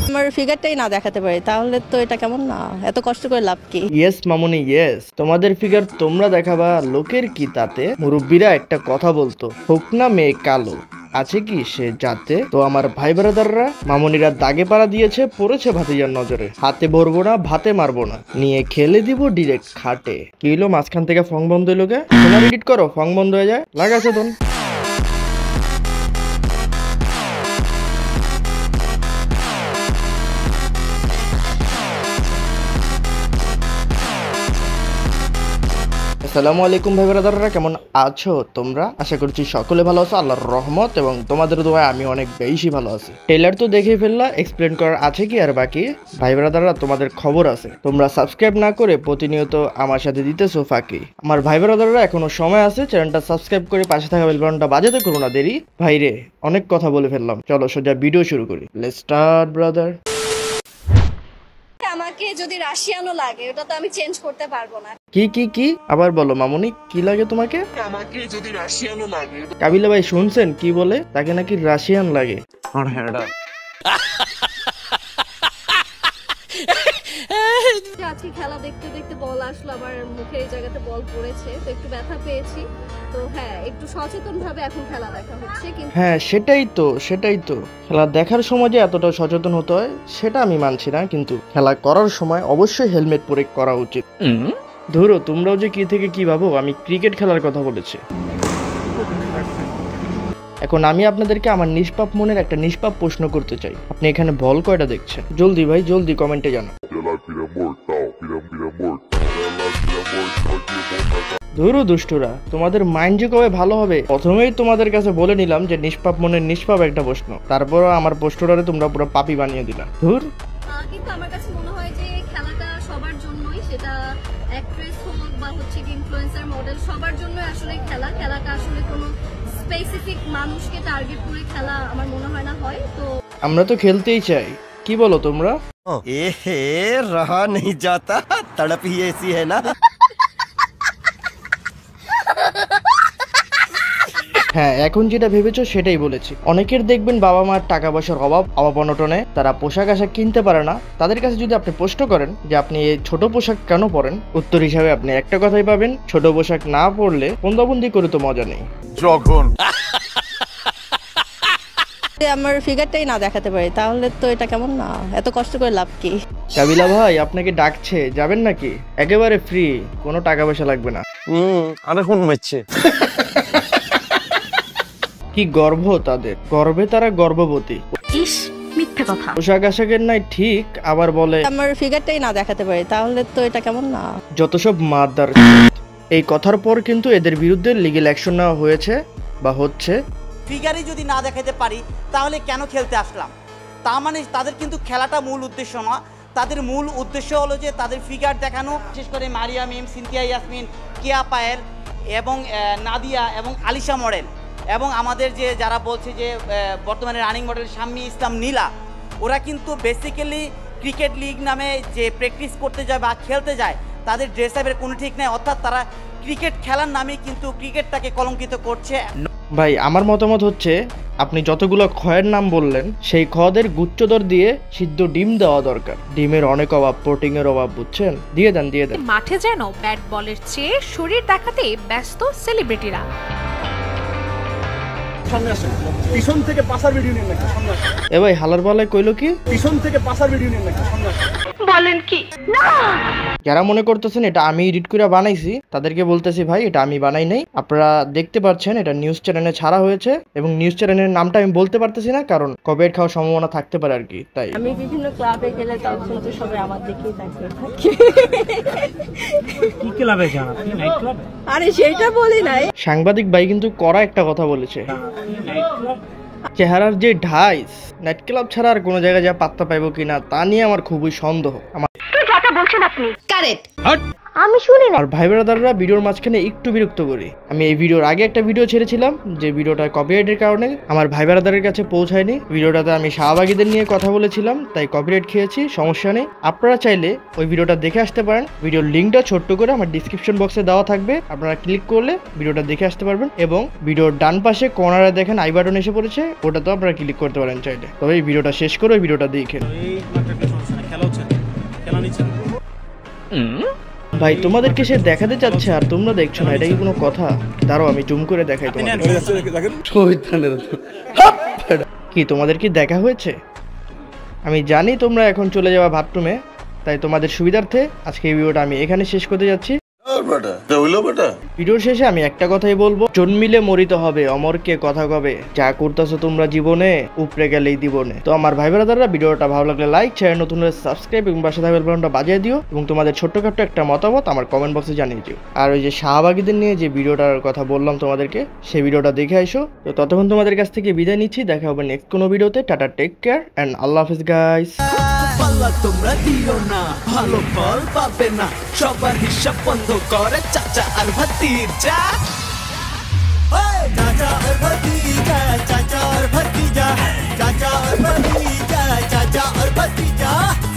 আমার ফিগারটাই না দেখাতে পারি তাহলে তো এটা কেমন না, এত কষ্ট করে লাভ কি? ইয়েস মামুনি ইয়েস, তোমাদের ফিগার তোমরা দেখাবা, লোকের কি তাতে? মুরব্বীরা একটা কথা বলতো, হোক না মেয়ে কালো, আছে কি সে যাতে? তো আমার ভাই ব্রাদাররা মামুনিরা দাগে পাড়া দিয়েছে, পড়েছে ভাতিজার নজরে। হাতে ভরবো না, ভাতে মারবো না, নিয়ে খেলে দিব ডিরেক্ট খাটে। কি হলো, মাঝখান থেকে ফং বন্ধ হইলো গে? তোমার এডিট করো, ফং বন্ধ হয়ে যায়, লাগাছে তখন। আসসালামু আলাইকুম ভাই ব্রাদাররা, কেমন আছো তোমরা? আশা করছি সকলে ভালো আছো আল্লাহর রহমত এবং তোমাদের দোয়ায় আমি অনেক বেশি ভালো আছি। ট্রেলার তো দেখে ফেললা, এক্সপ্লেন করার আছে কি আর বাকি? ভাই ব্রাদাররা তোমাদের খবর আছে, তোমরা সাবস্ক্রাইব না করে প্রতিনিয়ত আমার সাথে দিতেছো ফাঁকি। আমার ভাই ব্রাদাররা এখনো সময় আছে, চ্যানেলটা সাবস্ক্রাইব করে পাশে থাকা বেল বাটনটা বাজাতে করো না দেরি। ভাইরে অনেক কথা বলে ফেললাম, চলো সোজা ভিডিও শুরু করি। Let's start brother. আমাকে যদি রাশিয়ানও লাগে ওটা তো আমি চেঞ্জ করতে পারবো না। কি আবার বলো মামুনি, কি লাগে তোমাকে? আমাকে যদি রাশিয়ানও লাগে। কাবিলা ভাই শুনছেন কি বলে? তাকে নাকি রাশিয়ান লাগে। আজকে খেলা দেখতে দেখতে বল আসলো, আমার মুখের এই জায়গাতে বল পড়েছে, তো একটু ব্যথা পেয়েছি। তো হ্যাঁ, একটু সচেতন ভাবে এখন খেলা দেখা হচ্ছে। কিন্তু হ্যাঁ সেটাই তো খেলা দেখার সময় যে এতটা সচেতন হতে হয় সেটা আমি মানছি না, কিন্তু খেলা করার সময় অবশ্যই হেলমেট পরে করা উচিত। ধরো তোমরাও যে কি থেকে কি ভাবো, আমি ক্রিকেট খেলার কথা বলেছি। এখন আমি আপনাদেরকে আমার নিষ্পাপ মনের একটা নিষ্পাপ প্রশ্ন করতে চাই, আপনি এখানে বল কয়টা দেখছেন? জলদি ভাই জলদি কমেন্টে জানান। ধরো দুষ্টুরা, তোমাদের মাইন্ড যে কবে ভালো হবে? প্রথমেই তোমাদের কাছে বলে নিলাম যে নিষ্পাপ মনের নিষ্পাপ একটা প্রশ্ন, তারপরও আমার প্রশ্নটারে তোমরা পুরো পাপি বানিয়ে দিলা। ধুর। কিন্তু আমার কাছে মনে হয় যে খেলাটা সবার জন্যই, সেটা অ্যাক্ট্রেস হোক বা হচ্ছে কি ইনফ্লুয়েন্সার মডেল, সবার জন্য আসলে খেলাটা আসলে কোনো স্পেসিফিক মানুষকে টার্গেট করে খেলা আমার মনে হয় না হয়। তো আমরা তো খেলতেই চাই, কি বলো তোমরা? এহে রহা নেই যাতা, তড়প হি ऐसी है ना। হ্যাঁ এখন যেটা ভেবেছো সেটাই বলেছি। অনেকের দেখবেন বাবা মার টাকা পয়সার অভাব অনটনে তারা পোশাক আশাক কিনতে পারে না। তাদের কাছে যদি আপনি প্রশ্ন করেন যে আপনি এই ছোট পোশাক কেন পরেন, উত্তর হিসাবে আপনি একটা কথাই পাবেন, ছোট পোশাক না পরলে বন্দাবন্দি করে তো মজা নেই। যখন আমার ফিগারটাই না দেখাতে পারি তাহলে তো এটা কেমন না, এত কষ্ট করে লাভ কি? কাবিলা ভাই আপনাকে ডাকছে, যাবেন নাকি? একেবারে ফ্রি, কোনো টাকা পয়সা লাগবে না। আরে কোন মেচ্ছে কি গর্ব তাদের, গর্বে তারা গর্ভবতী। ইস, মিথ্যে কথা। পোশাক আশাকের নাই ঠিক, আবার বলে আমার ফিগারটাই না দেখাতে পারি তাহলে তো এটা কেমন না। যত সব মারদার। এই কথার পর কিন্তু এদের বিরুদ্ধে লিগ্যাল অ্যাকশন নেওয়া হয়েছে বা হচ্ছে। ফিগারই যদি না দেখাতে পারি তাহলে কেন খেলতে আসলাম? তা মানে তাদের কিন্তু খেলাটা মূল উদ্দেশ্য না, তাদের মূল উদ্দেশ্য হলো যে তাদের ফিগার দেখানো। বিশেষ করে মারিয়া মিম, সিনথিয়া ইয়াসমিন, কিয়া পায়েল এবং নাদিয়া এবং আলিশা মডেল এবং আমাদের যে যারা বলছে যে বর্তমানে রানিং মডেল শাম্মী ইসলাম নীলা, ওরা কিন্তু বেসিক্যালি ক্রিকেট লিগ নামে যে প্র্যাকটিস করতে যায় বা খেলতে যায়, তাদের ড্রেস আপের কোনো ঠিক নেই। অর্থাৎ তারা ক্রিকেট খেলার নামে কিন্তু ক্রিকেটটাকে কলঙ্কিত করছে। ভাই আমার মতামত হচ্ছে, আপনি যতগুলো ক্ষয়ের নাম বললেন সেই ক্ষদের গুচ্ছদর দিয়ে সিদ্ধ ডিম দেওয়া দরকার। ডিমের অনেক অভাব, প্রোটিন এর অভাব, বুঝছেন? দিয়ে দেন। মাঠে যেন ব্যাট বলের চেয়ে শরীর দেখাতে ব্যস্ত সেলিব্রিটিরা। পিছন থেকে পাসার ভিডিও নিয়ে নাকি সামনে আসে? এ ভাই হালার বালায় কইলো কি? পিছন থেকে পাসার ভিডিও নিয়ে নাকি সামনে আসে? বলেন কি? যারা মনে করতেছেন এটা আমি এডিট করে বানাইছি, তাদেরকে বলতেছি ভাই এটা আমি বানাই নাই। আপনারা দেখতে পাচ্ছেন এটা নিউজ চ্যানেলে ছাড়া হয়েছে এবং নিউজ চ্যানেলের নামটা আমি বলতে পারতেছি না, কারণ কপিরাইট খাওয়ার সম্ভাবনা থাকতে পারে আর কি। তাই আমি বিভিন্ন ক্লাবে গেলে তখন তো সবাই আমার দিকেই তাকিয়ে থাকে। কি ক্লাবে যান আপনি? নাইট ক্লাবে? আরে সেটা বলি নাই। সাংবাদিক ভাই কিন্তু কড়া একটা কথা বলেছে, চেহারার যে ঢাইস নাইট ক্লাব ছাড়া আর কোনো জায়গায় যা পাত্তা পাইবো কিনা তা নিয়ে আমার খুবই সন্দেহ। আমার বলছেন আপনি? কারেক্ট। আর ভাই ব্রাদাররা ভিডিওর মাঝখানে একটু বিরক্ত করি। আমি এই ভিডিওর আগে একটা ভিডিও ছেড়েছিলাম যে ভিডিওটা কপিরাইটের কারণে আমার ভাই ব্রাদারের কাছে পৌঁছায়নি। ভিডিওটাতে আমি শাহবাগীদের নিয়ে কথা বলেছিলাম, তাই কপিরাইট খেয়েছি, সমস্যা নেই। আপনারা চাইলে ওই ভিডিওটা দেখে আসতে পারেন। ভিডিওর লিঙ্কটা ছোট্ট করে আমার ডিসক্রিপশন বক্সে দেওয়া থাকবে, আপনারা ক্লিক করলে ভিডিওটা দেখে আসতে পারবেন। এবং ভিডিওর ডান পাশে কর্নারে দেখেন আই বাটন এসে পড়েছে, ওটাতেও আপনারা ক্লিক করতে পারেন চাইলে। তবে এই ভিডিওটা শেষ করে ওই ভিডিওটা দেখেন। ভাই তোমাদেরকে সে দেখাতে চাচ্ছে আর তোমরা দেখছো না, এটা কি কোনো কথা? দাঁড়াও আমি জুম করে দেখাই তোমাদের। কি তোমাদের কি দেখা হয়েছে? আমি জানি তোমরা এখন চলে যাওয়া বাথরুমে, তাই তোমাদের সুবিধার্থে আজকে এই ভিডিওটা আমি এখানে শেষ করতে যাচ্ছি। ভিডিওর শেষে আমি একটা কথাই বলবো, জন্মিলে মরিতে হবে, অমরকে কথা কবে, যা করতেছো তোমরা জীবনে উপরে গেলেই দিবনে। তো আমার ভাই ব্রাদাররা ভিডিওটা ভালো লাগলে লাইক, চ্যানেল নতুন হলে সাবস্ক্রাইব এবং পাশে থাকা বেল বাটনটা বাজিয়ে দিও এবং তোমাদের ছোট্টখাট্ট একটা মতামত আমার কমেন্ট বক্সে জানিয়ে দিও। আর ওই যে শাহবাগীদের নিয়ে যে ভিডিওটার কথা বললাম তোমাদেরকে, সেই ভিডিওটা দেখে আইসো। তো ততক্ষণ তোমাদের কাছ থেকে বিদায় নিচ্ছি, দেখা হবে নেক্সট কোনো ভিডিওতে। টাটা, টেক কেয়ার এন্ড আল্লাহ হাফিজ গাইস। পাল্লা তোমরা দিও না, ভালো ফল পাবে না, সবার হিসাব বন্ধ করে চাচা আর ভাতিজা। চাচা আর ভাতিজা, চাচা আর ভাতিজা, চাচা আর ভাতিজা।